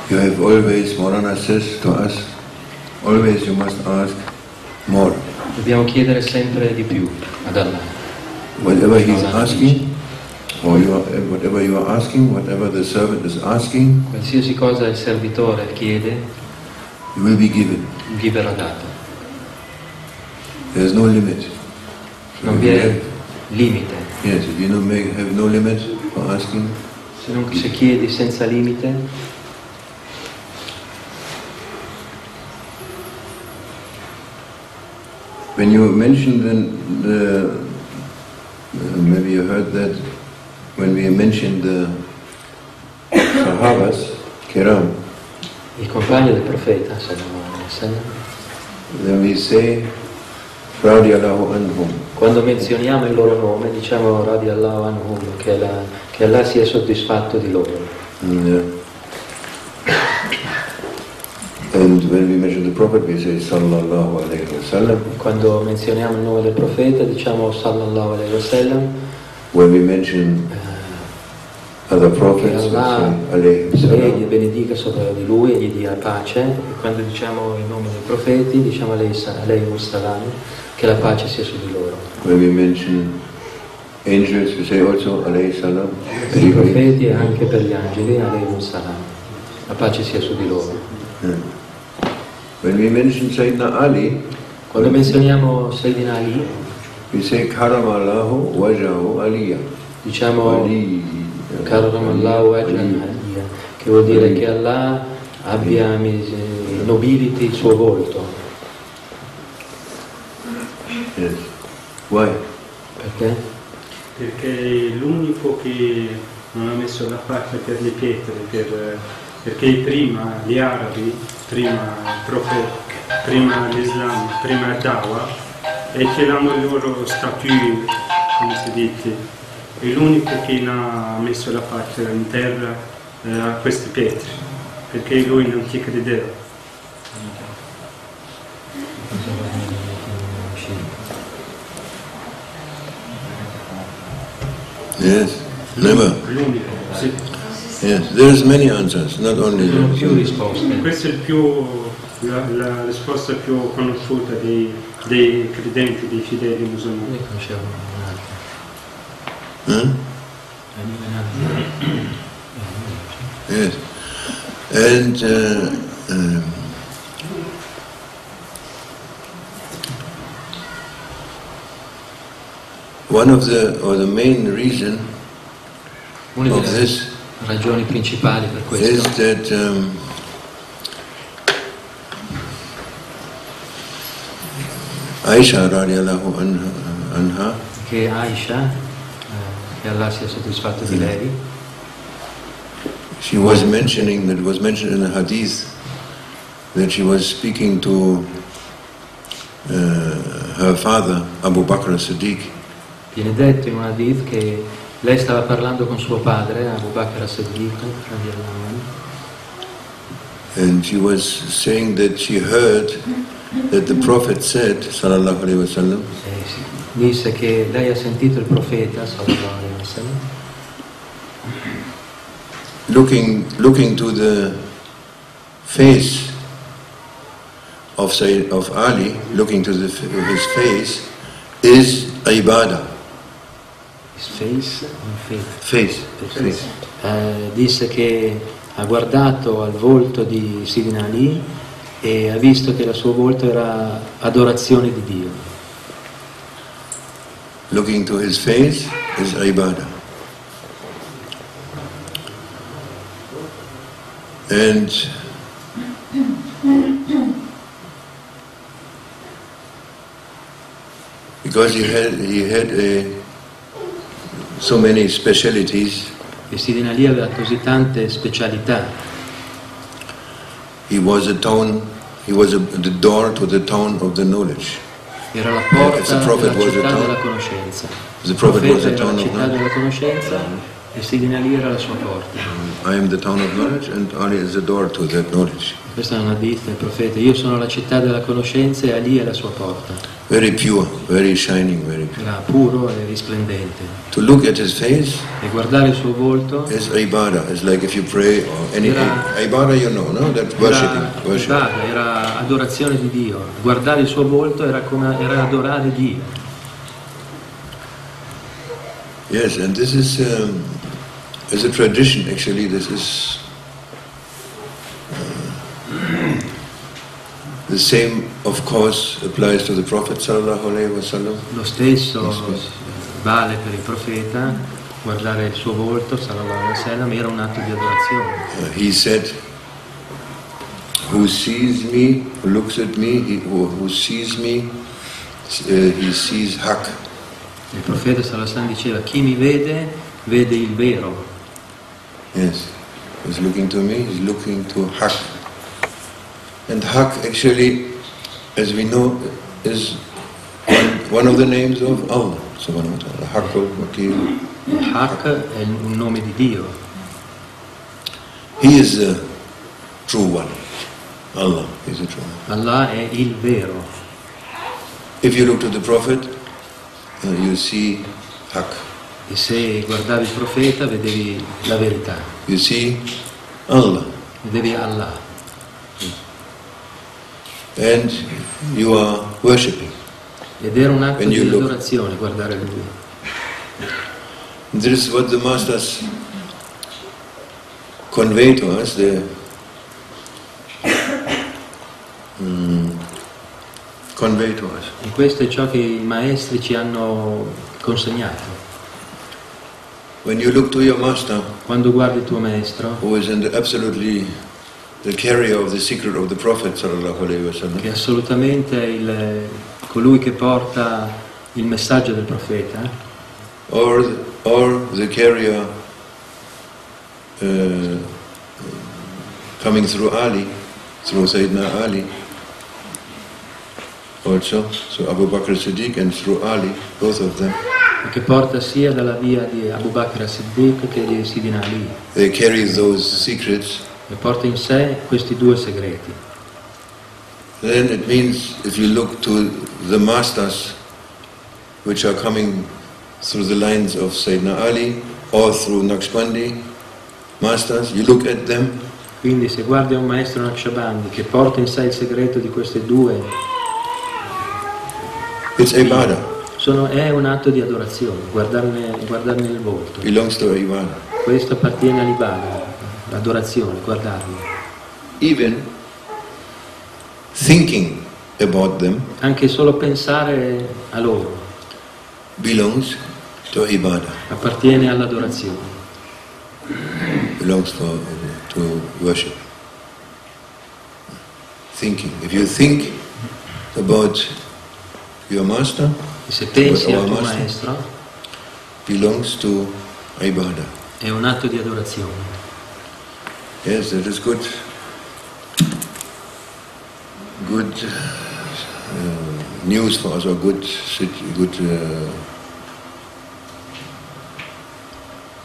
You have always, Morana says to us, always you must ask more. Dobbiamo chiedere sempre di più ad Allah. Whatever he is asking, or whatever you are asking, whatever the servant is asking, qualsiasi cosa il servitore chiede, it will be given. Gli verrà dato. There is no limit. Non vi è limite. Yes, if you have no limit for asking. Se chiedi senza limite. When you mentioned maybe you heard that when we mentioned the Sahabas, Kiram, il compagno del profeta, sallallahu alaihi wasallam, then we say Radiallahu anhum. Quando menzioniamo il loro nome diciamo Radiallahu anhum, che Allah sia soddisfatto di loro. And when we mention the Prophet, we say Sallallahu Alaihi Wasallam. Quando menzioniamo il nome del profeta, diciamo Sallallahu Alaihi Wasallam. When we mention other prophets, we say Alaihi Wasallam. Gli benedica sopra di lui e gli dia pace. E quando diciamo il nome dei profeti, diciamo Alaihi Wasallam, che la pace sia su di loro. When we mention angels, we say also Alaihi Salam. Per i profeti e anche per gli angeli, Alaihi Wasallam. La pace sia su di loro. When we mention Sayyidina Ali, quando menzioniamo Sayyidina Ali, we say Karamallahu Wajahu Aliyah. Diciamo Karamallahu Wajahu Aliyah, che vuol dire che Allah abbia nobiliti il suo volto. Yes. Why? Perché? Perché è l'unico che non ha messo la faccia per le pietre, perché prima gli arabi, prima l'Islam, prima il Dawa, e che l'hanno loro statue, come si dice, è l'unico che non ha messo la faccia in terra a queste pietre, perché lui non ci credeva. Yes, never. L'unico, sì. Yes, there's many answers, not only sono più risposte. Questa è la risposta più conosciuta dei credenti, dei fedeli musulmani. Ne conoscevo un'altra. Yes, and one of the main reason of this ragioni principali per questo is that Aisha radiallahu anha, che Aisha, che Allah sia soddisfatto di lei, she was mentioning, that was mentioned in the hadith, that she was speaking to her father Abu Bakr as-Siddiq. Viene detto in un hadith che lei stava parlando con suo padre, Abu Bakr as-Siddiq, and she was saying that she heard that the Prophet said, sallallahu alaihi wasallam, disse che lei ha sentito il profeta, sallallahu alaihi wasallam, looking to the face of Ali, looking to his face is ibadah. Face. Disse che ha guardato al volto di Sidina Ali e ha visto che il suo volto era adorazione di Dio. Looking to his face is ibadah. And because he had so many specialities, e Sidina Ali aveva così tante specialità. He was the door to the town of the knowledge. Era la porta della città della conoscenza. The Prophet was the era town la of città della knowledge. conoscenza E Sidina Ali era la sua porta. I am the town of knowledge and Ali is the door to that knowledge. Questa è una ditta del profeta. Io sono la città della conoscenza e Ali è la sua porta. Very pure, very shining, very pure. Era puro e risplendente. To look at his face E guardare il suo volto is ibadah. It's like if you pray or anything. Ibadah, you know, no? That's worshipping. Era adorazione di Dio. Guardare il suo volto era adorare Dio. Yes, and this is a tradition. Actually, this is the same, of course, applies to the Prophet sallallahu alaihi wasallam. Lo stesso vale per il profeta, guardare il suo volto sallallahu alaihi wasallam era un atto di adorazione. He said, "Who sees me, who looks at me, who sees me, he sees Haq." Il profeta sallallahu alaihi wasallam diceva: chi mi vede, vede il vero. Yes, he's looking to me, he's looking to Haq. And Haq actually, as we know, is one of the names of Allah subhanahu wa ta'ala. Haqqul Wakil. Haq è un nome di Dio. He is the true one. Allah is the true one. Allah è il vero. If you look to the Prophet, you see Haq. E se guardavi il profeta vedevi la verità. You see Allah. Vedevi Allah. And you are worshipping. Ed era un atto di adorazione guardare lui. This is what the masters convey to us. Convey to us. E questo è ciò che i maestri ci hanno consegnato. When you look to your master, quando guardi il tuo maestro, who is absolutely the carrier of the secret of the Prophet sallallahu alaihi wasallam, che assolutamente è colui che porta il messaggio del profeta, or the carrier coming through Ali, through Sayyidina Ali, also, so Abu Bakr Siddiq and through Ali, both of them. Che porta sia dalla via di Abu Bakr as-Siddiq che di Sidina Ali. They carry those secrets. E porta in sé questi due segreti. Then it means if you look to the masters which are coming through the lines of Sayyidina Ali or through Naqshbandi masters, you look at them. Quindi se guardi a un maestro Naqshbandi che porta in sé il segreto di queste due, it's ibadah. È un atto di adorazione, guardarne il volto. Belongs to ibadah. Questo appartiene all'ibadah, l'adorazione, guardarli. Even thinking about them, anche solo pensare a loro, belongs to ibadah. Appartiene all'adorazione. Belongs to worship. Thinking. If you think about your master, e se pensi al tuo maestro, belongs to ibadah. È un atto di adorazione. Yes, that is good. Good news for us, or good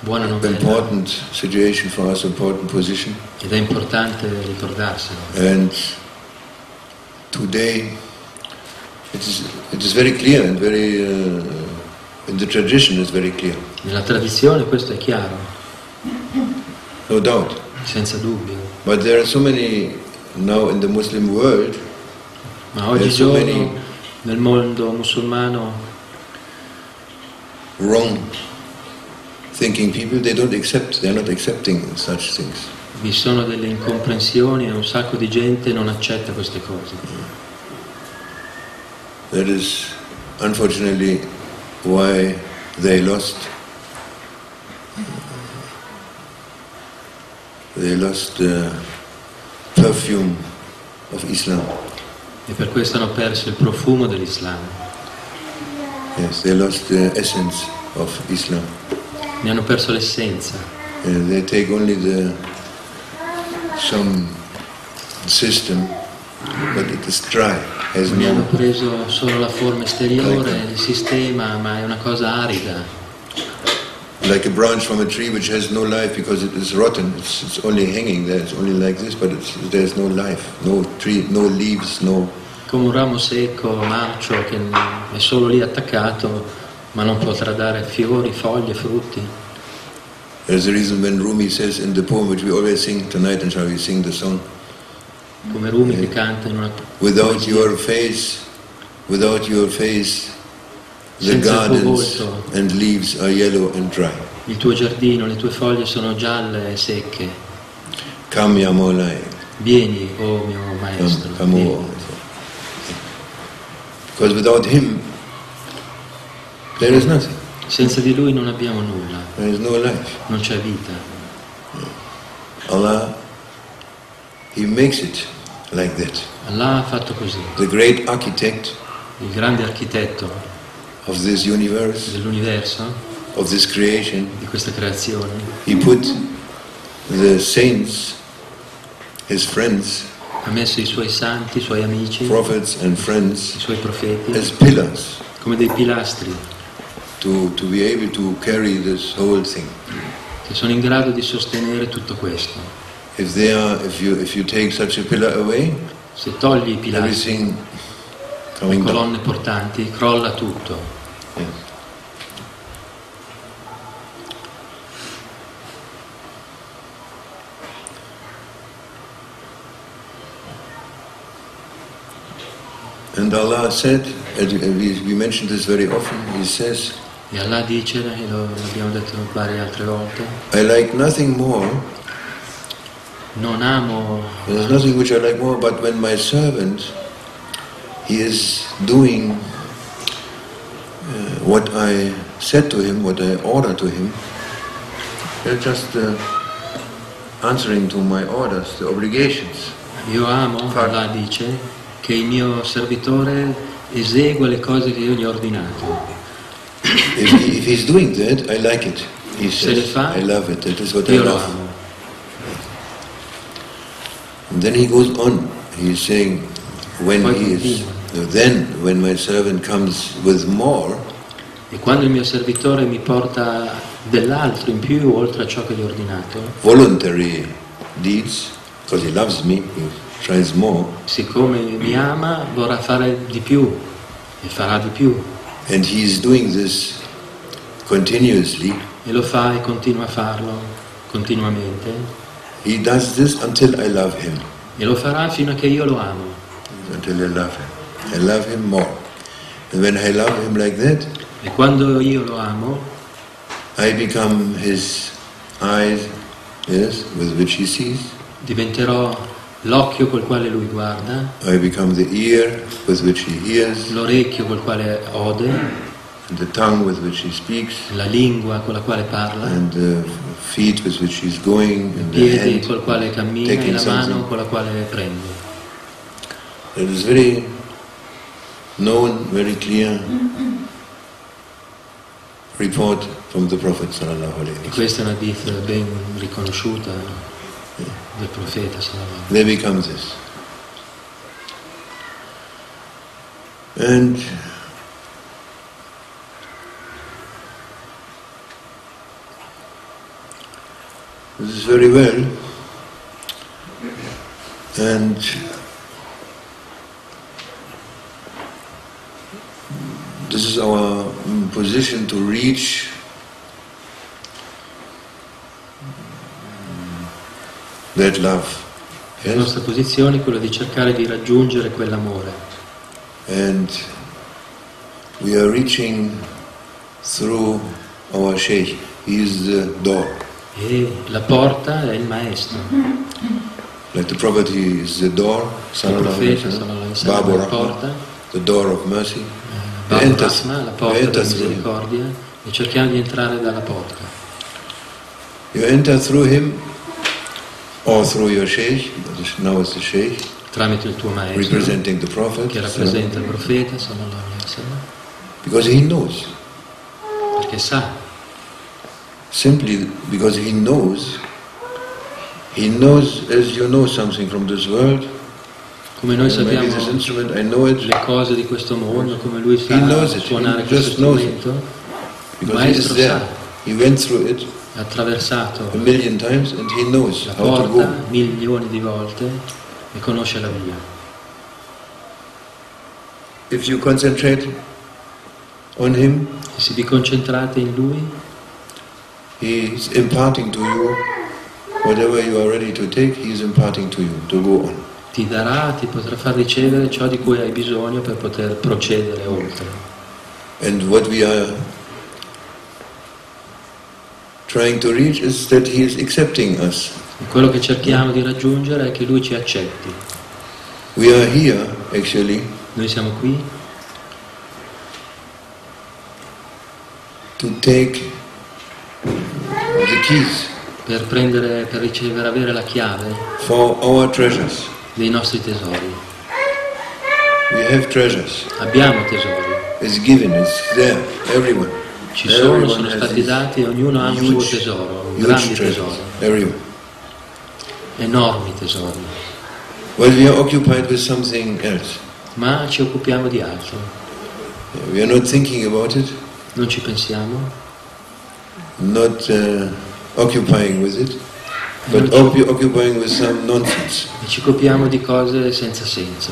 buona novella. Important situation for us, important position. Ed è importante ricordarselo. And today it is very clear and very in the tradition is very clear. Nella tradizione questo è chiaro. No doubt. Senza dubbio. But there are so many now in the Muslim world. Ma oggigiorno nel mondo musulmano wrong thinking people, they are not accepting such things. Vi sono delle incomprensioni e un sacco di gente non accetta queste cose. That is unfortunately why they lost the perfume of Islam. E per questo hanno perso il profumo dell'Islam. Yes, they lost the essence of Islam. Ne hanno perso l'essenza. They take only some system, but it is dry. Ne hanno preso solo la forma esteriore, il sistema, ma è una cosa arida. like a branch from a tree which has no life because it is rotten. It's only hanging there. It's only like this, but there's no life, no tree, no leaves, no. Come un ramo secco, marcio, che è solo lì attaccato, ma non potrà dare fiori, foglie, frutti. There's a reason when Rumi says in the poem which we always sing tonight, and shall we sing the song? Come Rumi che canta in una Without your face, the gardens and leaves are yellow and dry. Il tuo giardino, le tue foglie sono gialle e secche. Come Yamolai. Vieni, oh mio maestro. Come. Because without him, there is nothing. Senza di lui non abbiamo nulla. There is no life. Non c'è vita. Allah, He makes it like that. Allah ha fatto così. The great architect Il grande architetto of this universe, dell'universo, of this creation, di questa creazione, He put the saints, His friends, ha messo i suoi santi, i suoi amici, prophets and friends i suoi profeti as pillars come dei pilastri to be able to carry this whole thing. che sono in grado di sostenere tutto questo. If you take such a pillar away, Se togli i pilastri, everything le coming down. colonne portanti, crolla tutto. Yeah. And Allah said, and we mentioned this very often, He says, E Allah dice, e lo abbiamo detto varie altre volte, I like nothing more, non amo, there's nothing which I like more, but when my servant, he is doing what I said to him, what I ordered to him, they're just answering to my orders, the obligations. io amo, Allah dice, che il mio servitore esegua le cose che io gli ho ordinato. If he's doing that, I like it. He Se le says, fa, I love it. That is what I io lo love. amo. And then he goes on. He's saying, when my servant comes with more, E quando il mio servitore mi porta dell'altro in più, oltre a ciò che gli ho ordinato, voluntary deeds, because he loves me, he tries more, siccome mi ama, vorrà fare di più e farà di più. and he is doing this continuously. E lo fa e continua a farlo continuamente. He does this until I love him. E lo farà fino a che io lo amo. Until I love him. I love him more. And when I love him like that, E quando io lo amo, I become his eyes, yes, with which he sees. diventerò l'occhio col quale lui guarda, I become the ear with which he hears, l'orecchio col quale ode, and the tongue with which he speaks, la lingua con la quale parla, and the feet with which he's going, i and the piedi hand col quale cammina e taking la mano something. con la quale prende. It is very known, very clear report from the Prophet sallallahu alaihi E wasallam. questa è una hadith ben riconosciuta del profeta sallallahu alaihi There becomes this. And this is very well, and this is our position to reach that love. La nostra posizione è quella di cercare di raggiungere quell'amore. And we are reaching through our Shaykh. He is the door. E la porta è il maestro. Like the Prophet, he is the door, Il sallallahu alaihi profeta sallallahu alaihi wasallam, wasallam Babu è la Rahmah, porta, the door of mercy. Babu Rahmah, la porta della through him. misericordia, e cerchiamo di entrare dalla porta. You enter through him or through your Shaykh, now it's the Shaykh, Tramite il tuo maestro, representing the Prophet, che rappresenta il profeta sallallahu alaihi wasallam, because he knows. perché sa, Simply because he knows as you know something from this world. come noi Maybe sappiamo this instrument, I know it le cose di questo mondo, come lui He knows sa it. suonare He questo just knows it. strumento, il because he is maestro there. sa, He went through it ha attraversato a million times and he knows la how to porta go. milioni di volte e conosce la via. If you concentrate on him, E se vi concentrate in lui, he is imparting to you whatever you are ready to take, he is imparting to you to go on. ti darà, ti potrà far ricevere ciò di cui hai bisogno per poter procedere oltre. And what we are trying to reach is that he is accepting us. E quello che cerchiamo di raggiungere è che lui ci accetti. We are here, actually, Noi siamo qui to take the keys per ricevere, avere la chiave for our treasures. dei nostri tesori. We have treasures. Abbiamo tesori, It's given, it's there, everyone. ci sono Everyone has stati his dati, ognuno ha un suo huge, tesoro, huge grandi treasures. tesori, Everyone. enormi tesori, Well, we are occupied with something else. ma ci occupiamo di altro, We are not thinking about it, non ci pensiamo, not occupying with it, but occupying with some nonsense. e ci occupiamo di cose senza senso,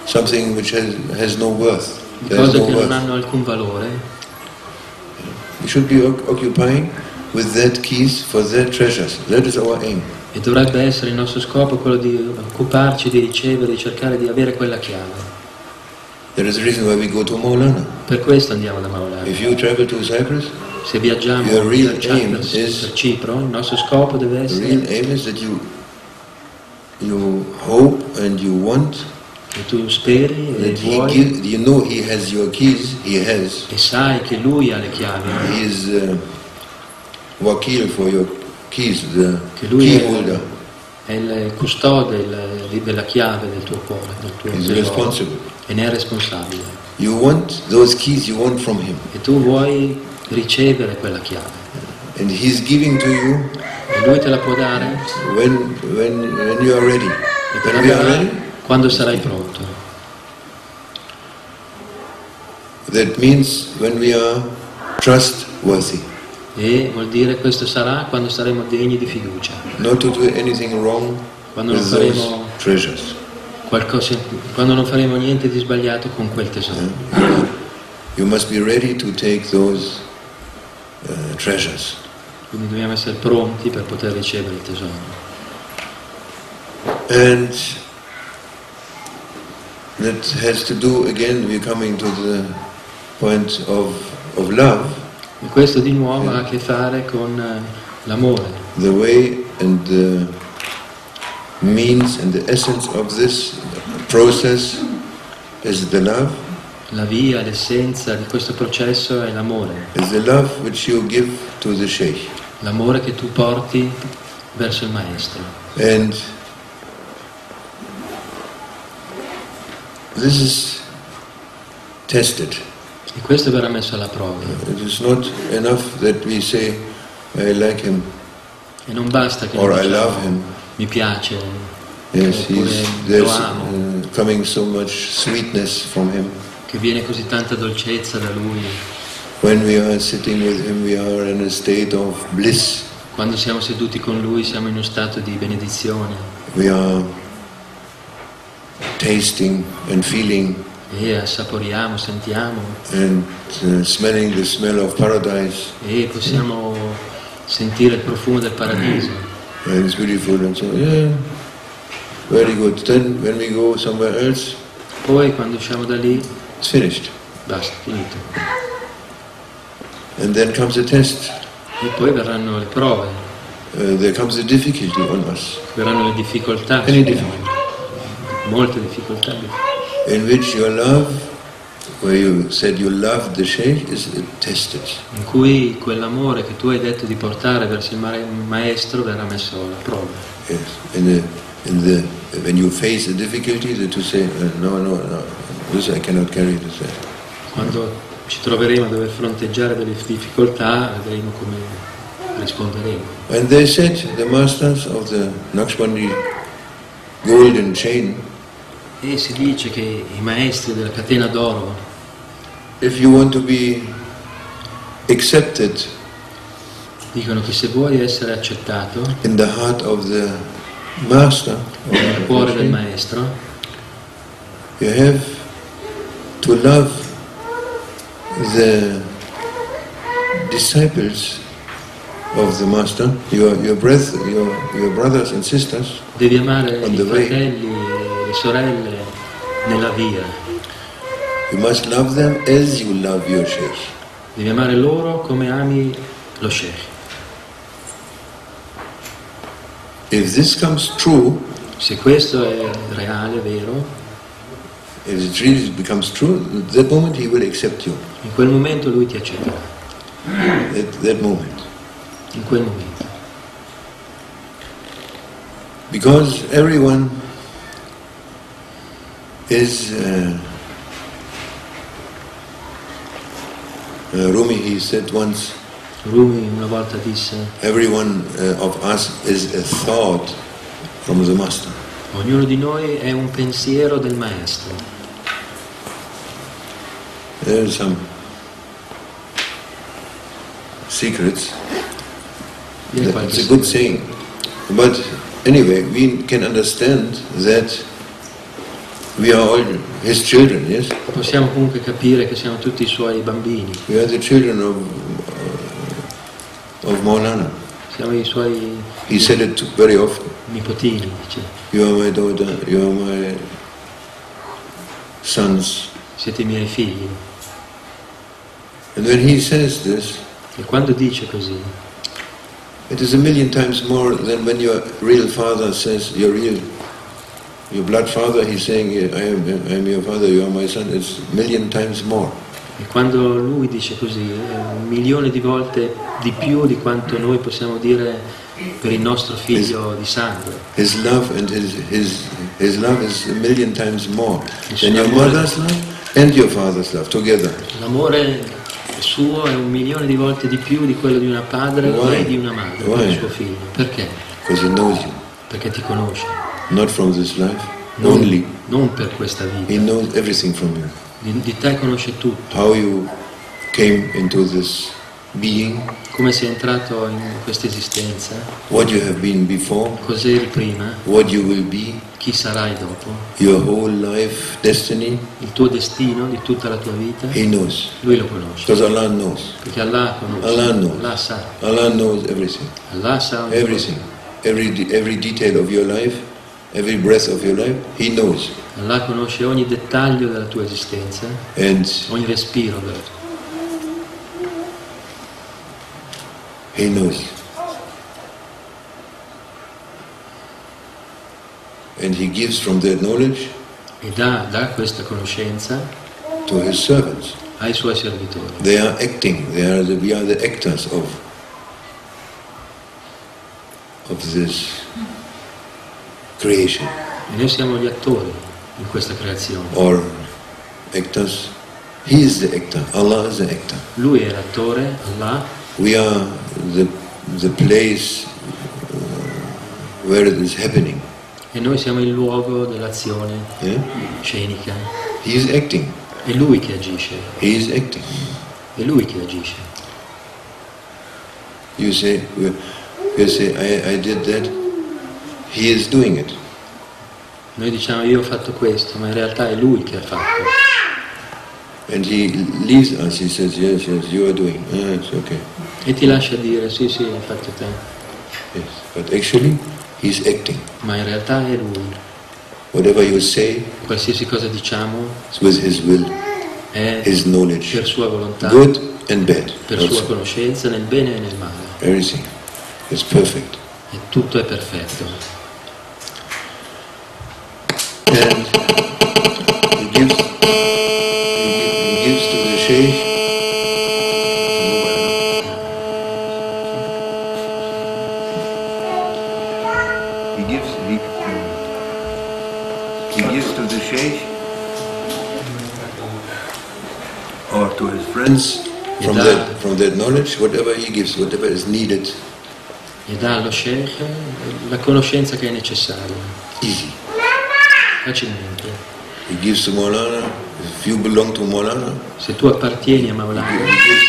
Something which has no worth. di There is cose no che non worth. hanno alcun valore. We should be occupying with that keys for that treasures. That is our aim. E dovrebbe essere il nostro scopo quello di occuparci, di ricevere, di cercare di avere quella chiave. That is the reason why we go to Maulana. Per questo andiamo da Maulana. If you travel to Cyprus, Se viaggiamo your real per aim is- per Cipro, il nostro scopo deve the real essere aim is that you hope and you want che tu speri e that he vuoi give, you know he has your keys, he has. e sai che lui ha le chiavi, He is wakil for your keys, the che lui key holder. è il custode della chiave del tuo cuore, del tuo He is tesoro, responsible. e ne è responsabile. You want those keys, you want from him. E tu vuoi ricevere quella chiave And he's giving to you e lui te la può dare when you are ready. e te la When we are darà ready, quando sarai pronto. that means when we are trustworthy. E vuol dire questo sarà quando saremo degni di fiducia, Not to do anything wrong quando non with those faremo treasures. quando non faremo niente di sbagliato con quel tesoro. You must be ready to take those treasures. Quindi dobbiamo essere pronti per poter ricevere il tesoro. And that has to do, again, we're coming to the point of love. E questo di nuovo ha a che fare con l'amore. The way and the means and the essence of this process is the love. La via, l'essenza di questo processo è l'amore. Is the love which you give to the Sheikh. L'amore che tu porti verso il maestro. And this is tested. E questo verrà messo alla prova. It is not enough that we say, I like him, E non basta che or noi I diciamo, love him. mi piace, Yes, oppure there's lo amo, coming so much sweetness from him. che viene così tanta dolcezza da lui. When we are sitting with him, we are in a state of bliss. Quando siamo seduti con lui siamo in uno stato di benedizione We are tasting and feeling e assaporiamo, sentiamo and smelling the smell of paradise. e possiamo sentire il profumo del paradiso. And it's beautiful and so, yeah, very good. Then when we go somewhere else, Poi quando usciamo da lì, it's finished. basta, finito. And then comes the test. E poi verranno le prove, There comes the difficulty on us, verranno le difficoltà, Any sì, difficulty. molte difficoltà, in which your love, where you said you loved the Sheikh, is tested. in cui quell'amore che tu hai detto di portare verso il maestro verrà messo alla prova. Yes. When you face a difficulty, that to say, no, this I cannot carry this. Quando ci troveremo a dover fronteggiare delle difficoltà, vedremo come risponderemo. And they said, the masters of the Naqshbandi golden chain, E si dice che i maestri della catena d'oro, if you want to be accepted Dicono che se vuoi essere accettato in the heart of the master, nel cuore del maestro, you have to love the disciples of the master, your brothers and sisters. devi amare On i the way. fratelli e le sorelle nella via. You must love them as you love your sheikh. Devi amare loro come ami lo sheikh. If this comes true, Se questo è reale, vero, if it really becomes true, at that moment he will accept you. in quel momento lui ti accetterà. At that moment. In quel momento. Because everyone is Rumi, he said once, Rumi una volta disse: everyone of us is a thought from the master. ognuno di noi è un pensiero del maestro. There are some secrets. It's a good saying. But anyway, we can understand that we are all his children, yes? Possiamo comunque capire che siamo tutti i suoi bambini, We are the children of Maulana. siamo i suoi He said it very often. nipotini, dice. You are my daughter, you are my sons. Siete i miei figli. And when he says this, E quando dice così, it is a million times more than when your real father says, your blood father, he's saying, I am your father, you are my son. It's a million times more. e quando lui dice così, è 1.000.000 di volte di più di quanto noi possiamo dire per il nostro figlio di sangue. His love and his love is a million times more than your mother's love and your father's love together. L'amore suo è 1.000.000 di volte di più di quello di una padre Why? e di una madre Why? per il suo figlio. Perché? Because he knows you, Perché ti conosce. not from this life only. Non per questa He vita. knows everything from you. Di te conosce tutto. How you came into this being, Come sei entrato in questa esistenza, what you have been before, cos'eri prima, what you will be, chi sarai dopo, your whole life destiny. il tuo destino di tutta la tua vita, He knows. lui lo conosce. Because Allah knows. Perché Allah conosce. Allah knows. Allah sa. Allah knows everything. Allah sa ogni Everything. Every detail of your life, every breath of your life, He knows. Allah conosce ogni dettaglio della tua esistenza, And ogni respiro della tua. He knows. And He gives from that knowledge E dà questa conoscenza to His servants. ai suoi servitori. They are acting. We are the actors of this creation. E noi siamo gli attori in questa creazione. Or actors. He is the actor. Allah is the actor. Lui è l'attore, Allah, We are the place where it is happening. e noi siamo il luogo dell'azione Yeah? scenica. He is acting. È lui che agisce, He is acting. è lui che agisce. You say, I did that. He is doing it. Noi diciamo io ho fatto questo, ma in realtà è lui che ha fatto. And He leaves us. He says, yes, you are doing. It's okay. E ti lascia dire sì, sì, hai fatto te. Yes. But actually, He's acting. Ma in realtà è lui. Whatever you say Qualsiasi cosa diciamo is with His will, è His knowledge, per sua volontà, good and bad. per sua Also. conoscenza, nel bene e nel male. Everything is perfect. E tutto è perfetto. And He gives to the Shaykh he gives to the Shaykh or to his friends from that knowledge, whatever he gives, whatever is needed. E dà allo sheikh la conoscenza che è necessaria, Easy. facilmente. He gives to Maulana. If you belong to Maulana, Se tu appartieni a Maulana, he gives,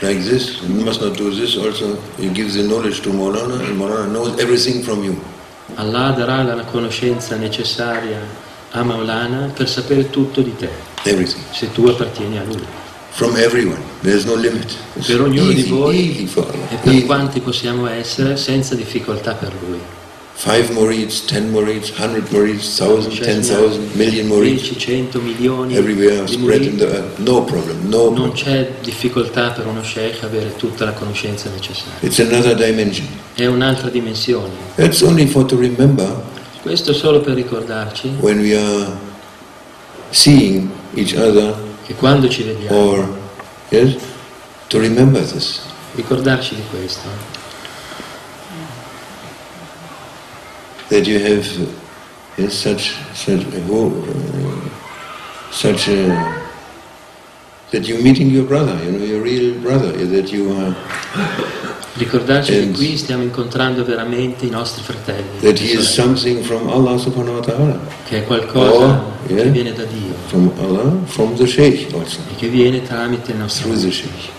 like this, you must not do this also. You give the knowledge to Maulana, and Maulana knows everything from you. Allah darà la conoscenza necessaria a Maulana per sapere tutto di te. Everything. Se tu appartieni a lui. From everyone. There's no limit. It's Per ognuno easy, di voi easy for Allah. e per Easy. quanti possiamo essere senza difficoltà per lui. 5 murids, 10 murids, 100 murids, 1,000, 10,000, million murids. 10, 100 milioni Everywhere di spread in murid. the earth. No problem, no Non problem. c'è difficoltà per uno sheikh avere tutta la conoscenza necessaria. It's another dimension. È un'altra dimensione. It's only for to remember Questo solo per ricordarci when we are seeing each other, che quando ci vediamo, or yes, to remember this. ricordarci di questo. That you have yes, that you're meeting your brother, your real brother, that you are. Ricordarci che qui stiamo incontrando veramente i nostri fratelli. That he is something from Allah subhanahu wa ta'ala. Che è qualcosa che viene da Dio. From Allah, from the Shaykh also. E che viene tramite il nostro Through the Shaykh.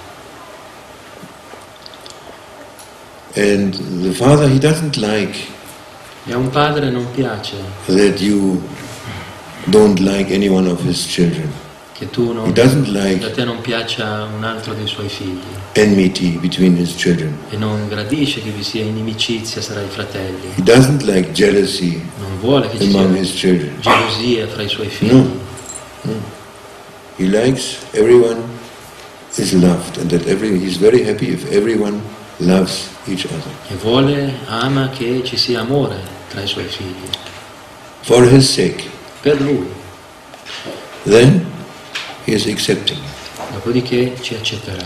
And the father, he doesn't like E a un padre non piace that you don't like any one of his children. che tu non, He doesn't like da te non piaccia un altro dei suoi figli enmity between his children. e non gradisce che vi sia inimicizia tra i fratelli. He doesn't like jealousy Non vuole che ci sia among his children. gelosia fra i suoi figli. No. He likes everyone is loved, and that he's very happy if everyone loves each other. E vuole, ama che ci sia amore tra i suoi figli. For his sake. Per lui. Then he is accepting. Dopodiché ci accetterà.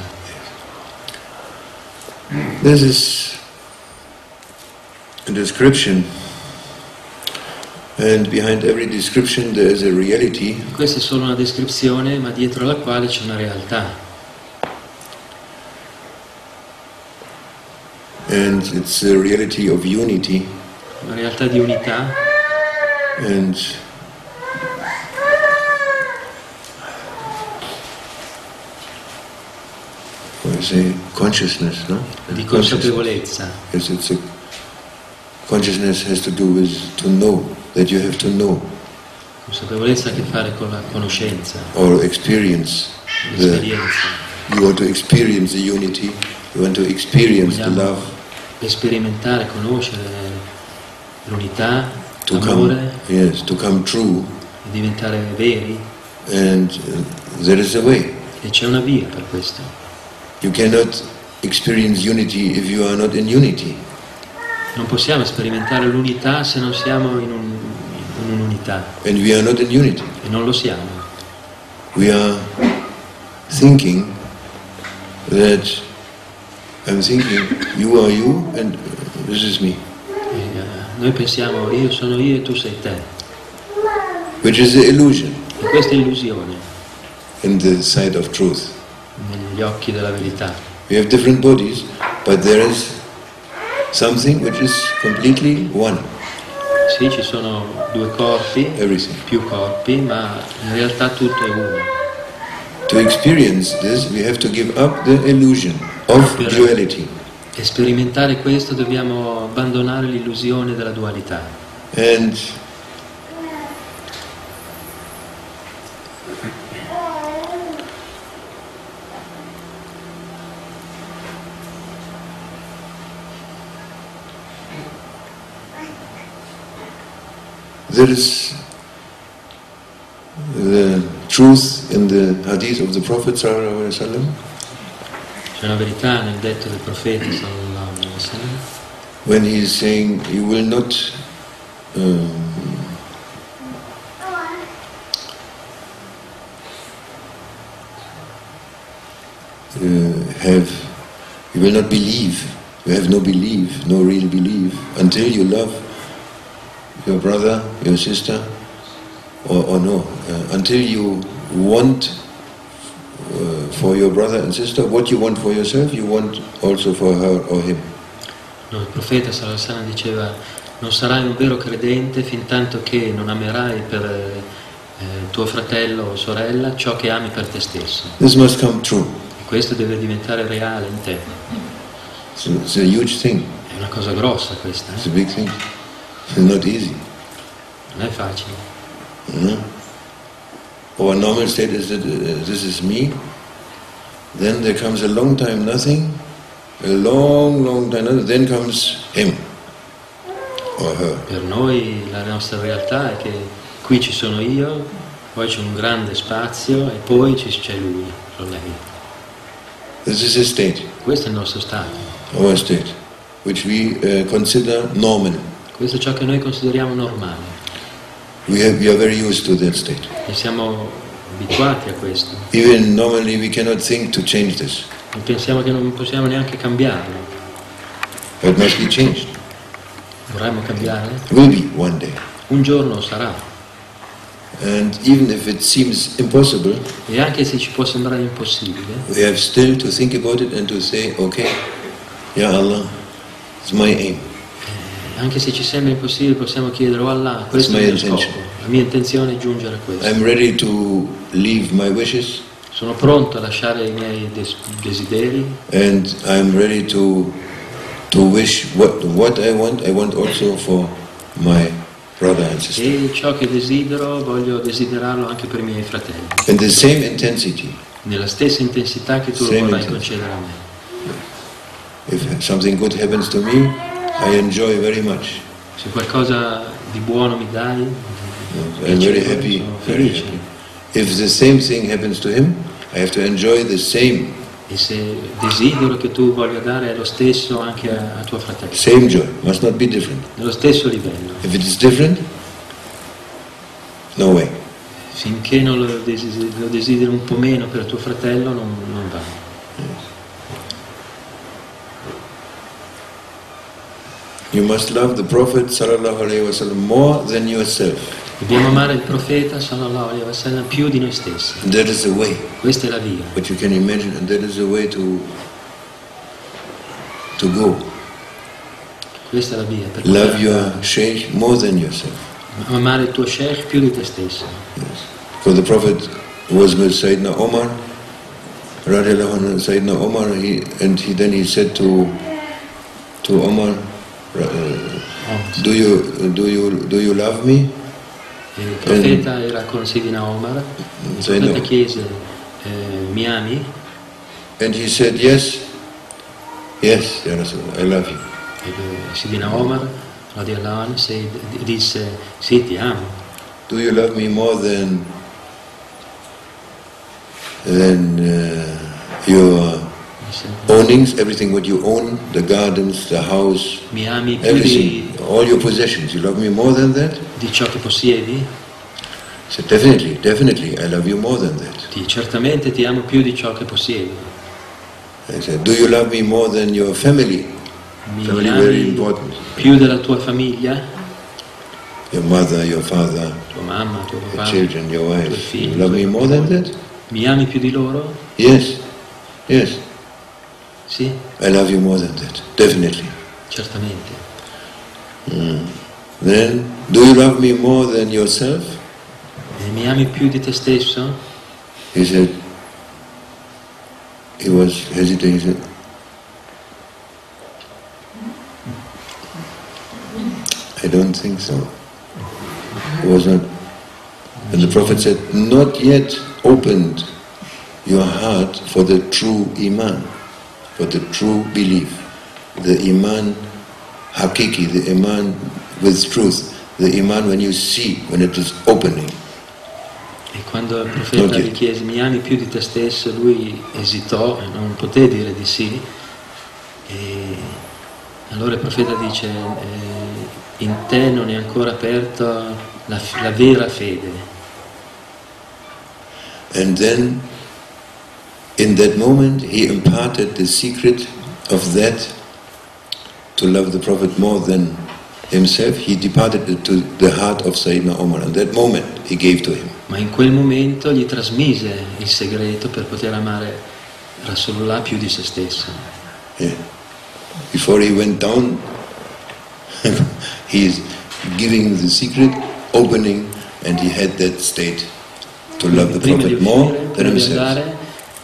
This is a description, and behind every description there is a reality. Questa è solo una descrizione, ma dietro la quale c'è una realtà. And it's a reality of unity. Una realtà di unità. And I say consciousness, no? Di consapevolezza. Yes, it's a consciousness has to do with to know, that you have to know. Consapevolezza ha a che fare con la conoscenza, Or experience. l'esperienza. You want to experience the unity, you want to experience the Vogliamo love. sperimentare, conoscere l'unità, To l'amore, to come true, e diventare veri, and there is a way. e c'è una via per questo. You cannot experience unity if you are not in unity. Non possiamo sperimentare l'unità se non siamo in un'unità, And we are not in unity. e non lo siamo. We are thinking that I'm thinking you are you and this is me. Noi pensiamo io sono io e tu sei te, Which is the illusion e questa è illusione in the sight of truth. negli occhi della verità. We have different bodies, but there is something which is completely one. Sì, ci sono due corpi, Everything. più corpi, ma in realtà tutto è uno. To experience this, we have to give up the illusion of duality. E sperimentare questo dobbiamo abbandonare l'illusione della dualità. And there is the truth in the hadith of the Prophet sallallahu alaihi wasallam. C'è una verità nel detto del profeta sallallahu alaihi wasallam, When he is saying you will not you will not believe, you have no belief, no real belief, until you love your brother, your sister, or no, until you want for your brother and sister what you want for yourself, you want also for her or him. no, il profeta sallallahu alaihi wasallam diceva: non sarai un vero credente fin tanto che non amerai per tuo fratello o sorella ciò che ami per te stesso. This must come true. Questo deve diventare reale in te. It's a huge thing. È una cosa grossa questa. It's a big thing. It's not easy. Non è facile. Our normal state is that this is me. Then there comes a long time nothing. A long, long time nothing. Then comes him or her. Per noi la nostra realtà è che qui ci sono io, poi c'è un grande spazio e poi c'è lui, o lei. This is a state. Questo è il nostro stato. Our state, which we consider normal. Questo è ciò che noi consideriamo normale. We are very used to that state. E siamo abituati a questo. Even normally we cannot think to change this. E pensiamo che non possiamo neanche cambiarlo. But it must be changed. Vorremmo cambiare? Will be one day. Un giorno sarà. And even if it seems impossible, E anche se ci può sembrare impossibile, we have still to think about it and to say, okay, Ya Allah, it's my aim. Anche se ci sembra impossibile possiamo chiedere, oh Allah, questo è il mio scopo, la mia intenzione è giungere a questo. I'm ready to leave my wishes. Sono pronto a lasciare i miei desideri. And I'm ready to wish what I want also for my brother and sister. E ciò che desidero, voglio desiderarlo anche per i miei fratelli. In the same intensity. Nella stessa intensità che tu lo vorrai concedere a me. If something good happens to me, I enjoy very much. Se qualcosa di buono mi dai, I'm very happy, sono very felice. happy. If the same thing happens to him, I have to enjoy the same. E se desidero che tu voglia dare lo stesso anche a tuo fratello. Same joy, must not be different. Nello stesso livello. If it is different, no way. Finché non lo desideri un po' meno per tuo fratello, non va. You must love the Prophet sallallahu alaihi wasallam more than yourself. Dobbiamo amare il profeta sallallahu alaihi wasallam più di noi stessi. And that is the way. Questa è la via. But you can imagine, and that is the way to go. Questa è la via. Per Love poter your sheikh more than yourself. amare il tuo sheikh più di te stesso. Yes. Because the Prophet was with Sayyidina Omar, radiallahu anhu, Sayyidina Omar, then he said to Omar, do you love me? Il profeta era con Sayyidina Omar, il profeta chiese, mi ami? And he said, yes, Ya Rasulullah, I love you. E Sayyidina Omar radiallahu anhu disse, sì, ti amo. Do you love me more than your ownings, everything what you own, the gardens, the house, Mi ami più everything, all your possessions, you love me more than that? di ciò che possiedi? He said, definitely, I love you more than that. Certamente ti amo più di ciò che possiedi. I said, do you love me more than your family? Mi Family ami very important. più della tua famiglia? Your mother, your father, Tua mamma, tuo your papà, children, your tuoi wife. figli. You love me more than that? Mi ami più di loro? Yes. Sì, I love you more than that, definitely. certamente. Then, do you love me more than yourself? E mi ami più di te stesso? He said, he was hesitating, he said, I don't think so. He was not. And the Prophet said, not yet opened your heart for the true Iman, for the true belief, the Iman hakiki, the Iman with truth, the Iman when you see, when it is opening. E quando il profeta gli chiese, mi ami più di te stesso, lui esitò e non poté dire di sì. E allora il profeta dice, in te non è ancora aperta la vera fede. And then, in that moment, he imparted the secret of that, to love the Prophet more than himself. He departed it to the heart of Sayyidina Omar. And that moment, he gave to him. Ma in quel momento gli trasmise il segreto per poter amare Rasulullah più di se stesso. Yeah. Before he went down, he is giving the secret, opening, and he had that state to love the Prima di Prophet more uscire, than prima di himself. andare,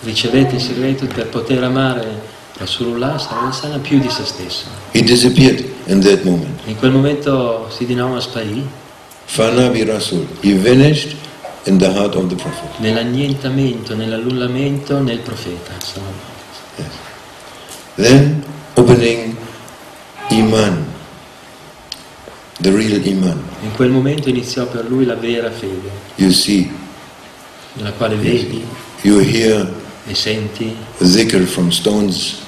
ricevette il segreto per poter amare Rasulullah sallallahu alaihi wasallam più di se stesso. He disappeared in that moment. In quel momento Sidina Umar sparì. Fana bi Rasul. He vanished in the heart of the Prophet. Nell'annientamento, nell'annullamento nel profeta. Yes. Then opening Iman, the real Iman. In quel momento iniziò per lui la vera fede. You see, nella quale vedi, you hear e senti zikr from stones,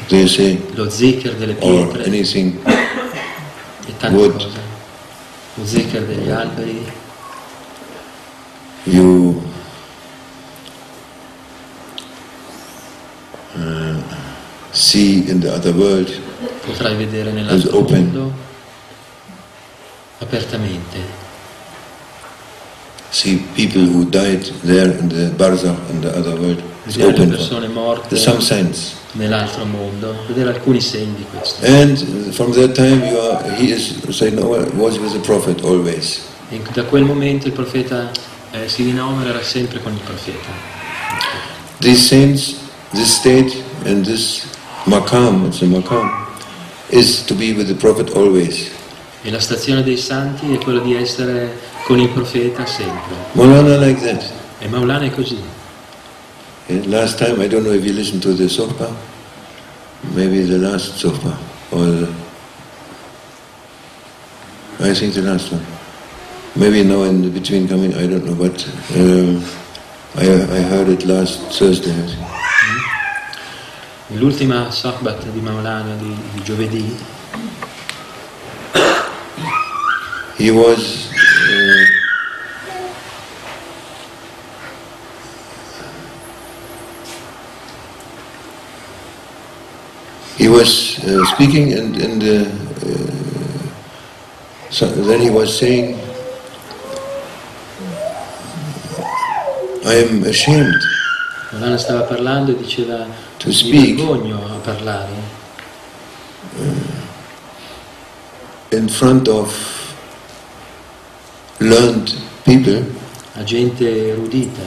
they say, lo zikr delle or pietre anything, e tante wood. cose, lo zikr degli alberi. You see in the other world, potrai vedere nell'altro mondo apertamente. See people who died there in the barzakh in the other world. It's Vedere le open. persone morte There's some signs. nell'altro mondo, vedere alcuni segni di questo. And from that time he is saying, no, was with the Prophet always. E da quel momento il profeta Sidina Umar era sempre con il profeta. These saints, this state and this maqam, it's a maqam, is to be with the Prophet always. E la stazione dei santi è quella di essere con il profeta sempre. Maulana like that. E Maulana è così. Yeah, last time, I don't know if you listened to the sohbah, maybe the last sohbah, or I think the last one. Maybe now in the between coming, I don't know, but I heard it last Thursday. L'ultima sohbat di Maulana di giovedì, he was speaking and so then he was saying, I am ashamed Maulana stava parlando e diceva to mi speak vergogno a parlare in front of learned people, a gente erudita,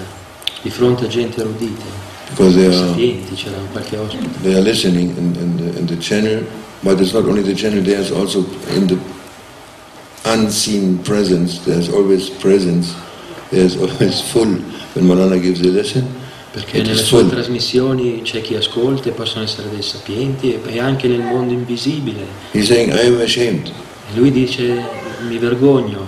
di fronte a gente erudita, because sapienti, c'era qualche ospite. they are listening in the channel, but it's not only the channel, there's also in the unseen presence, there's always presence, there's always full when Maulana gives the lesson. Perché nelle sue trasmissioni c'è chi ascolta e possono essere dei sapienti e anche nel mondo invisibile. He's saying, I am ashamed. E lui dice, mi vergogno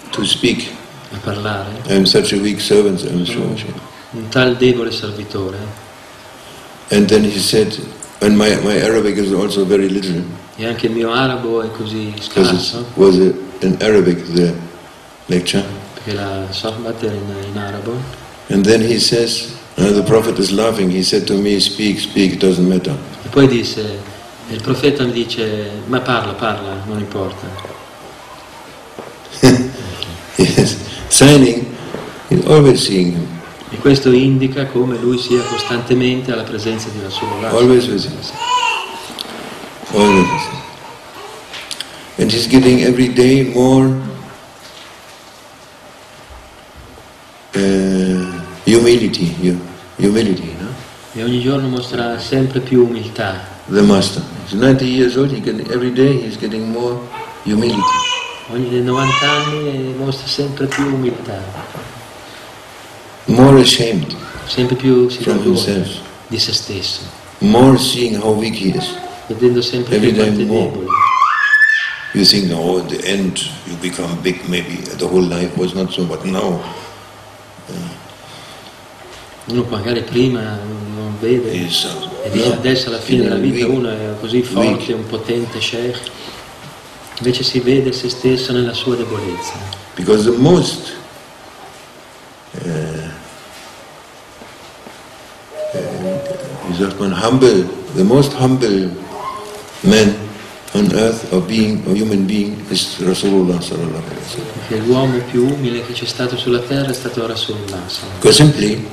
to speak. a parlare. I am such a weak servant, I am so ashamed. Un tal debole servitore. And then he said, and my Arabic is also very little. E anche il mio arabo è così Because scarso. it was in Arabic, the lecture. Perché la sohbat era in arabo. And then he says, the Prophet is laughing, he said to me, speak, it doesn't matter. E poi disse, il profeta mi dice, ma parla, non importa. Yes, signing, he's always seeing him. E questo indica come lui sia costantemente alla presenza di Rasulullah. Always with him. Always with him. And he's getting every day more humility, no? E ogni giorno mostra sempre più umiltà. The master. He's 90 years old, every day he's getting more humility. Ogni 90 anni mostra sempre più umiltà. More ashamed sempre più si from vergogna himself. di se stesso. More seeing how weak he is. Vedendo sempre Every più quanto day è more. debole. You think, oh, in the end you become big, maybe the whole life was not so, but now Uno magari prima non vede is e dice adesso alla fine della vita weak, uno è così forte, un potente sheikh, invece si vede se stesso nella sua debolezza. because the most the most humble man on earth or human being is Rasulullah sallallahu alaihi wasallam. Perché l'uomo più umile che c'è stato sulla terra è stato Rasulullah. Because simply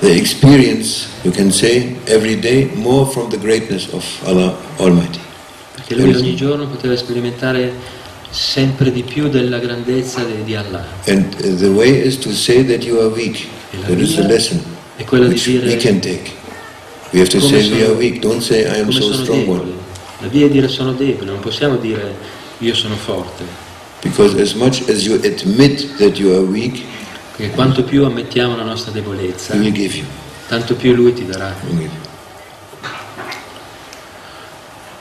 they experience, you can say, every day more from the greatness of Allah Almighty. Perché lui ogni giorno poteva sperimentare sempre di più della grandezza di Allah. And the way is to say that you are weak. That is the lesson È quella di which dire we can take. We have to say we are weak. Don't say I am so strong one. La via è dire sono debole, non possiamo dire io sono forte. Because as much as you admit that you are weak, perché quanto più ammettiamo la nostra debolezza, He will give you. Tanto più Lui ti darà.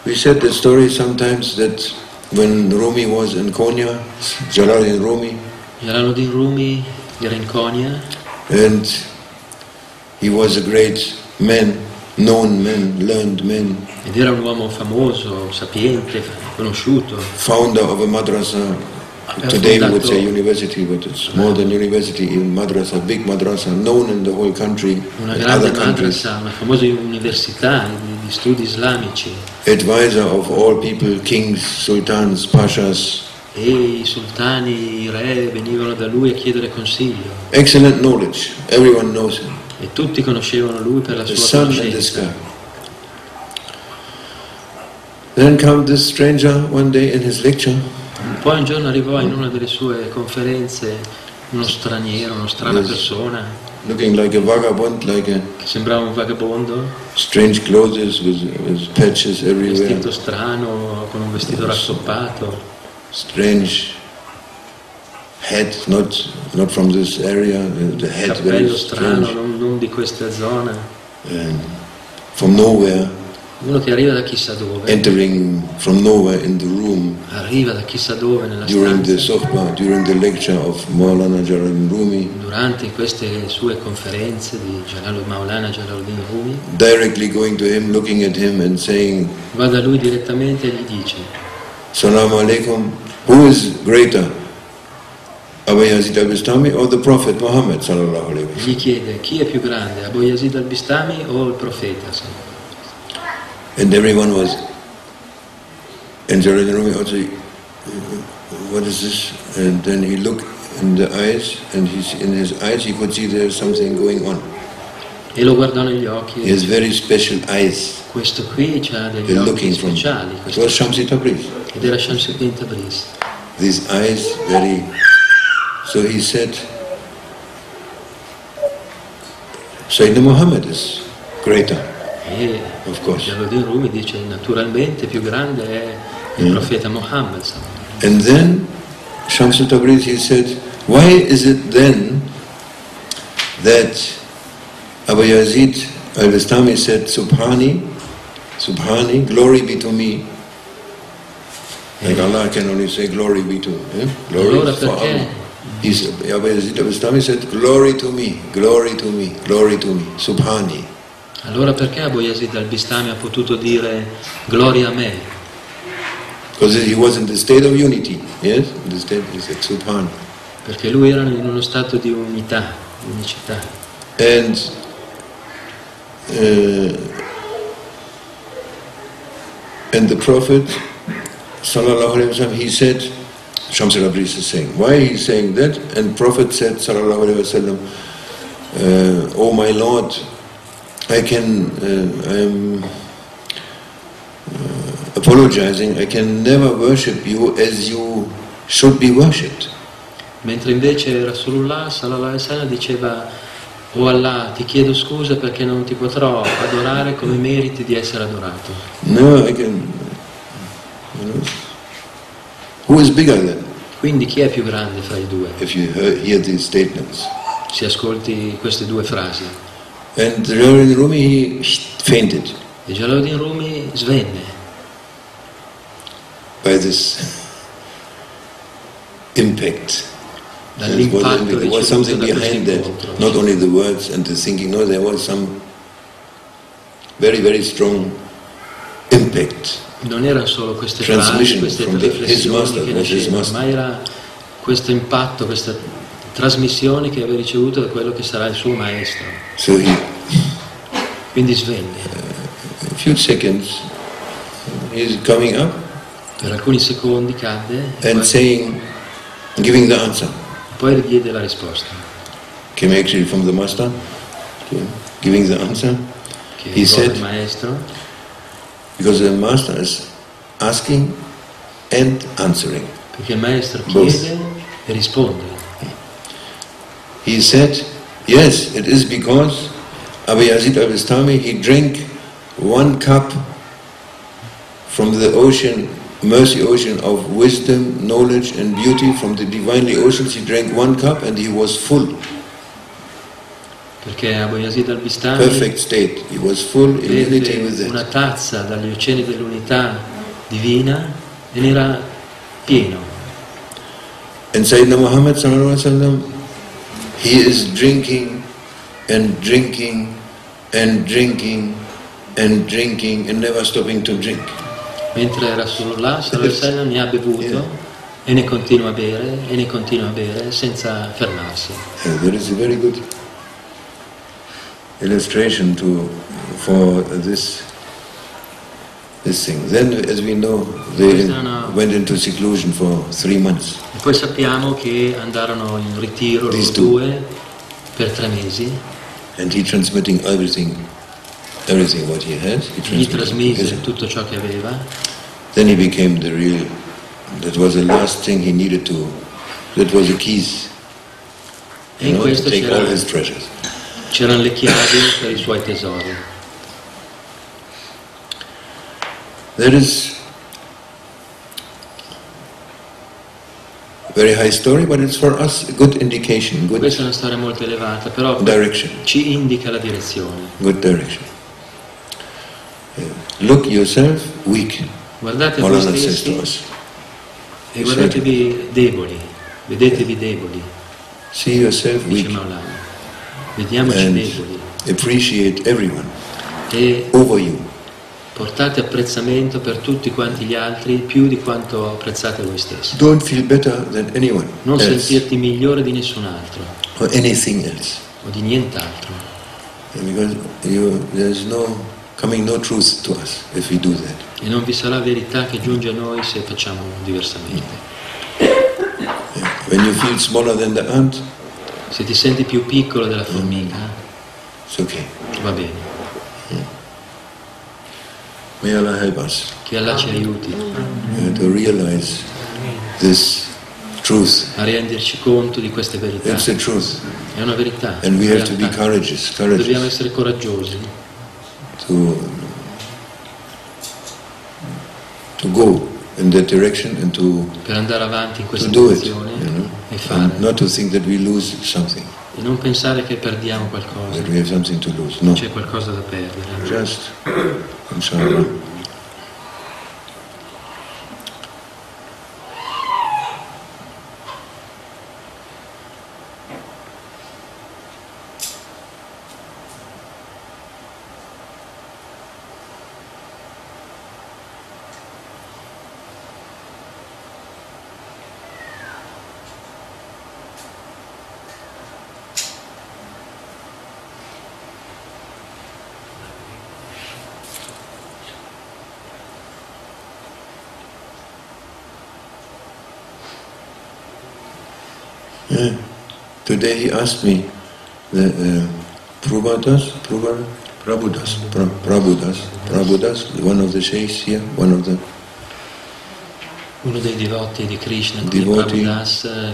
We said the story sometimes that when Rumi was in Konya, Jalaluddin Rumi era in Konya, and he was a great man, known man, learned man. Ed era un uomo famoso, sapiente, conosciuto. Founder of a madrasa. Today we would say university, but it's more than university, even madrasa, big madrasa, known in the whole country, una in grande other countries. madrasa, una famosa università di studi islamici. Advisor of all people, kings, sultans, pashas. E i sultani, i re venivano da lui a chiedere consiglio. Excellent knowledge, everyone knows him. E tutti conoscevano lui per la The sua sun and the conoscenza. sky. Then come this stranger one day in his lecture. Poi un giorno arrivò in una delle sue conferenze uno straniero, una strana persona, looking like a vagabond, che sembrava un vagabondo, strange clothes with patches everywhere, vestito strano, con un vestito rassoppato, strange head, not from this area, the head very cappello strano, strange, non di questa zona, from nowhere. Uno che arriva da chissà dove, entering from nowhere in the room, arriva da chissà dove nella during the stanza, sohbah, during the lecture of Maulana Jalaluddin Rumi, durante queste sue conferenze di Maulana Jalaluddin Rumi, directly going to him, looking at him and saying, va da lui direttamente e gli dice: Assalamu alaikum, who is greater, Abu Yazid al-Bistami or the Prophet Muhammad sallallahu alaihi wasallam? Gli chiede: chi è più grande, Abu Yazid al-Bistami o il profeta? And everyone was, and Jalaluddin Rumi also, what is this? And then he looked in the eyes, and in his eyes he could see there's something going on. E lo guardò negli occhi. He has very special eyes. Questo qui ha degli occhi speciali. It was Shamsi Tabriz. Ed era Shamsuddin Tabriz. These eyes very. So he said, Sayyidina Muhammad is greater. E of course. Jalaluddin Rumi dice: naturalmente più grande è il profeta Muhammad. And then Shamsi Tabriz, he said, why is it then that Abu Yazid al-Bistami said, Subhani, glory be to me. Like Allah can only say glory be to me. Glory allora for perché? Allah. Abu Yazid al-Bistami said, glory to me, glory to me, glory to me, Subhani. Allora perché Abu Yazid al-Bistami ha potuto dire gloria a me? Because he was in the state of unity, yes? In the state, he said, Subhani. Perché lui era in uno stato di unità, unicità. And the Prophet sallallahu alaihi wasallam, he said, Shamsi Tabriz is saying, why he is saying that? And Prophet said sallallahu alaihi wasallam, oh my Lord, I am apologizing, I can never worship you as you should be worshipped. Mentre invece Rasulullah sallallahu alaihi wasallam diceva: oh Allah, ti chiedo scusa perché non ti potrò adorare come meriti di essere adorato. No, I can. Who is bigger then? Quindi chi è più grande fra i due? If you hear these statements. Se ascolti queste due frasi. And Jalaluddin Rumi, he fainted. E Jalaluddin Rumi svenne. By this impact. Dall'impatto there was something behind that, not only the words and the thinking, no, there was some very, very strong impact. Non erano solo queste frasi, queste riflessioni che nascevano, ma era questo impatto, questa trasmissione che aveva ricevuto da quello che sarà il suo maestro. So quindi svenne. A few seconds, he is coming up. Per alcuni secondi cadde. And saying, giving the answer. Poi diede la risposta. Came actually from the master, giving the answer. He said, maestro, because the master is asking and answering. Perché il maestro chiede e risponde. He said, yes, it is because Abba Yazid al-Bistami, he drank 1 cup from the ocean, mercy ocean of wisdom, knowledge and beauty, from the divinely oceans. He drank 1 cup and he was full. Perché Abba Yazid al-Bistami Perfect state. He was full in unity with it. Una tazza dagli oceani dell'unità divina e ne era pieno. And Sayyidina Muhammad sallallahu alaihi wasallam, he is drinking and drinking and drinking and drinking and never stopping to drink. Mentre era solo là, sallallahu alaihi wasallam ne ha bevuto e ne continua a bere e ne continua a bere senza fermarsi. There is a very good illustration for this thing. Then, as we know, they went into seclusion for 3 months. E poi sappiamo che andarono in ritiro loro due per 3 mesi. And he transmitting everything what he had. Gli trasmise tutto ciò che aveva. Then he became the real. That was the last thing he needed to. That was the keys. E in questo to take all his treasures. C'erano le chiavi per i suoi tesori. There is a very high story, but it's for us a good indication, good Questa è una storia molto elevata, però direction. Ci indica la direzione. Good direction. Look yourself weak. Guardate voi stessi e guardatevi deboli, vedetevi deboli. See yourself weak. Vediamoci deboli. Appreciate everyone e over you. Portate apprezzamento per tutti quanti gli altri più di quanto apprezzate voi stessi. Don't feel better than anyone non else. Sentirti migliore di nessun altro or anything else. O di nient'altro. Because there's no truth to us if we do that. E non vi sarà verità che giunge a noi se facciamo diversamente. When you feel smaller than the ant, se ti senti più piccolo della formica, it's okay. Va bene. May Allah help us. Che Allah ci aiuti. To realize this truth. A renderci conto di queste verità. It's the truth. È una verità. And we have to be courageous. Dobbiamo essere coraggiosi. To go in that direction and per andare avanti in questa direzione e fare. And not to think that we lose something. E non pensare che perdiamo qualcosa. That we have something to lose. No. C'è qualcosa da perdere. Just, inshallah. Today he asked me, Prabhudas, one of the sheikhs here, uno dei devoti di Krishna, Prabhudas, ha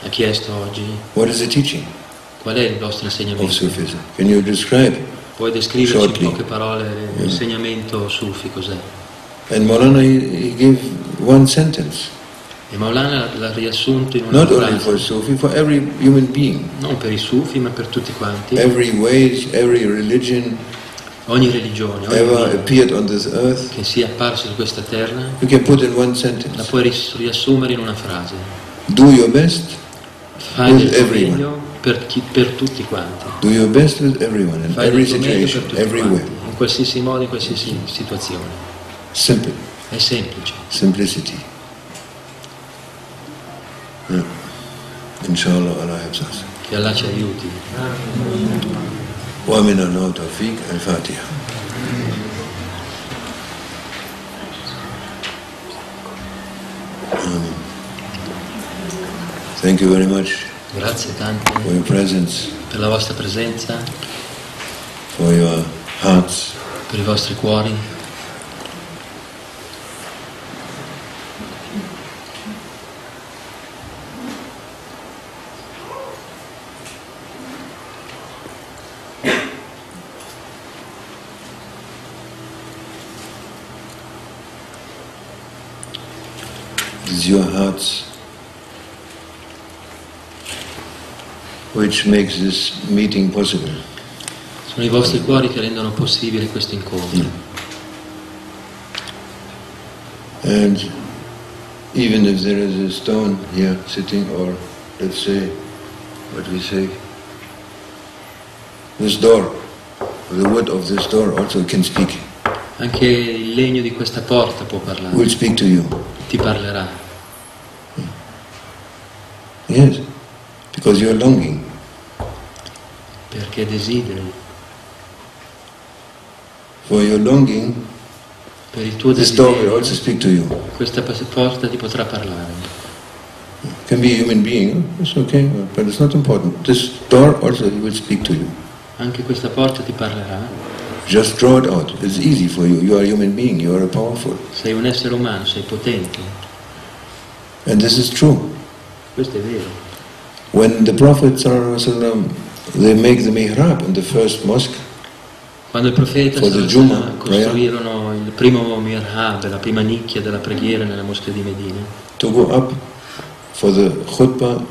chiesto oggi, what is the teaching? Qual è il vostro insegnamento? Of Sufism. Can you describe? Puoi descriverci in poche parole l'insegnamento sufi cos'è? And Maulana he gave one sentence. E Maulana l'ha riassunto in una Not frase. only for Sufi, for every human being. Non per i sufi, ma per tutti quanti. Every way, every religion, ogni religione, ever appeared on this earth, che sia apparso su questa terra, you can put in one sentence. La puoi riassumere in una frase. Do your best Fai del tuo meglio per tutti quanti. Do your best with everyone, in Fai every del tuo meglio situation, per tutti everywhere. quanti, in qualsiasi modo, in qualsiasi situazione. Simple. È semplice. Simplicity. Inshallah, Allah helps us. Che Allah ci aiuti. Wa min al-tawfiq al-Fatiha. Thank you very much. Grazie tante for your presence, per la vostra presenza, for your hearts, per i vostri cuori. is your hearts which makes this meeting possible. Sono i vostri cuori che rendono possibile questo incontro. And even if there is a stone here sitting, or let's say, what we say, this door, the wood of this door also can speak. Anche il legno di questa porta può parlare. Will speak to you. Ti parlerà. Yes, because you are longing. Perché desideri. For your longing, per il tuo this door will desiderio, also speak to you. questa porta ti potrà parlare. Can be a human being, it's okay, but it's not important. This door also will speak to you. Anche questa porta ti parlerà. Just draw it out. It's easy for you. You are a human being. You are powerful. Sei un essere umano, sei potente. And this is true. Questo è vero. When the Prophet ﷺ, they make the mihrab in the first mosque, quando il profeta costruirono il primo mihrab, la prima nicchia della preghiera nella moschea di Medina, to go up for the khutbah,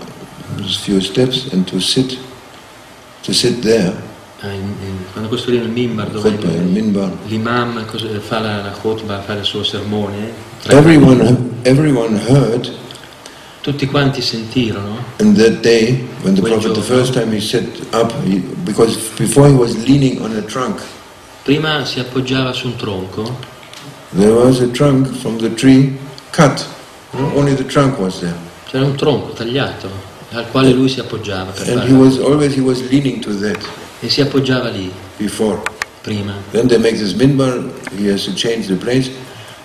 a few steps, and to sit there. Quando costruirono il mimbar dove l'imam fa la khutbah, fa il suo sermone, everyone heard. Tutti quanti sentirono. And that day, when the Prophet, the first time he sat up, because before he was leaning on a trunk. Prima si appoggiava su un tronco. There was a trunk from the tree cut. Only the trunk was there. C'era un tronco tagliato al quale lui si appoggiava per and he was leaning to that. E si appoggiava lì. Before. Prima. Then they make this minbar. He has to change the place.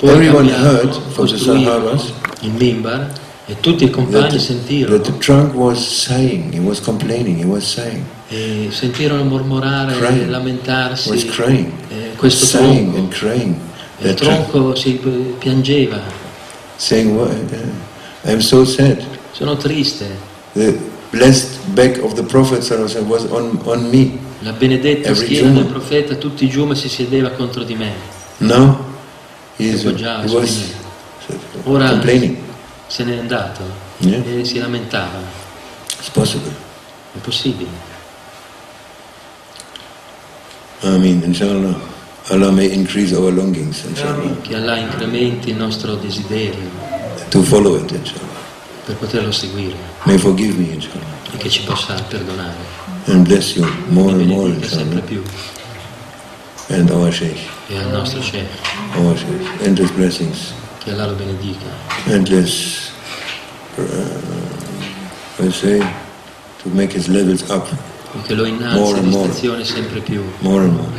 Everyone heard from the Sahabas. Il minbar. E tutti i compagni sentirono. That the trunk was sighing. He was complaining. He was sighing. E sentirono mormorare, crying. lamentarsi. Was crying. Questo sighing tronco. And crying. Il tronco si piangeva. Saying, I'm so sad. Sono triste. The blessed back of the Prophet was on me. La benedetta schiena del profeta tutti i giorni si sedeva contro di me. No, he was ora complaining. Se n'è andato e si lamentava. It's possible. È possibile. Amen. Inshallah. Allah may increase our longings. Inshallah. Che Allah incrementi il nostro desiderio. To follow it. Inshallah. Per poterlo seguire. May forgive me. Inshallah. E che ci possa perdonare. And bless you more and more. Sempre più. And our Sheikh. E al nostro Sheikh. Our Sheikh. Endless blessings. Che Allah lo benedica. Endless, let's say, to make his levels up. E che lo innalzi di stazione sempre più. More and more.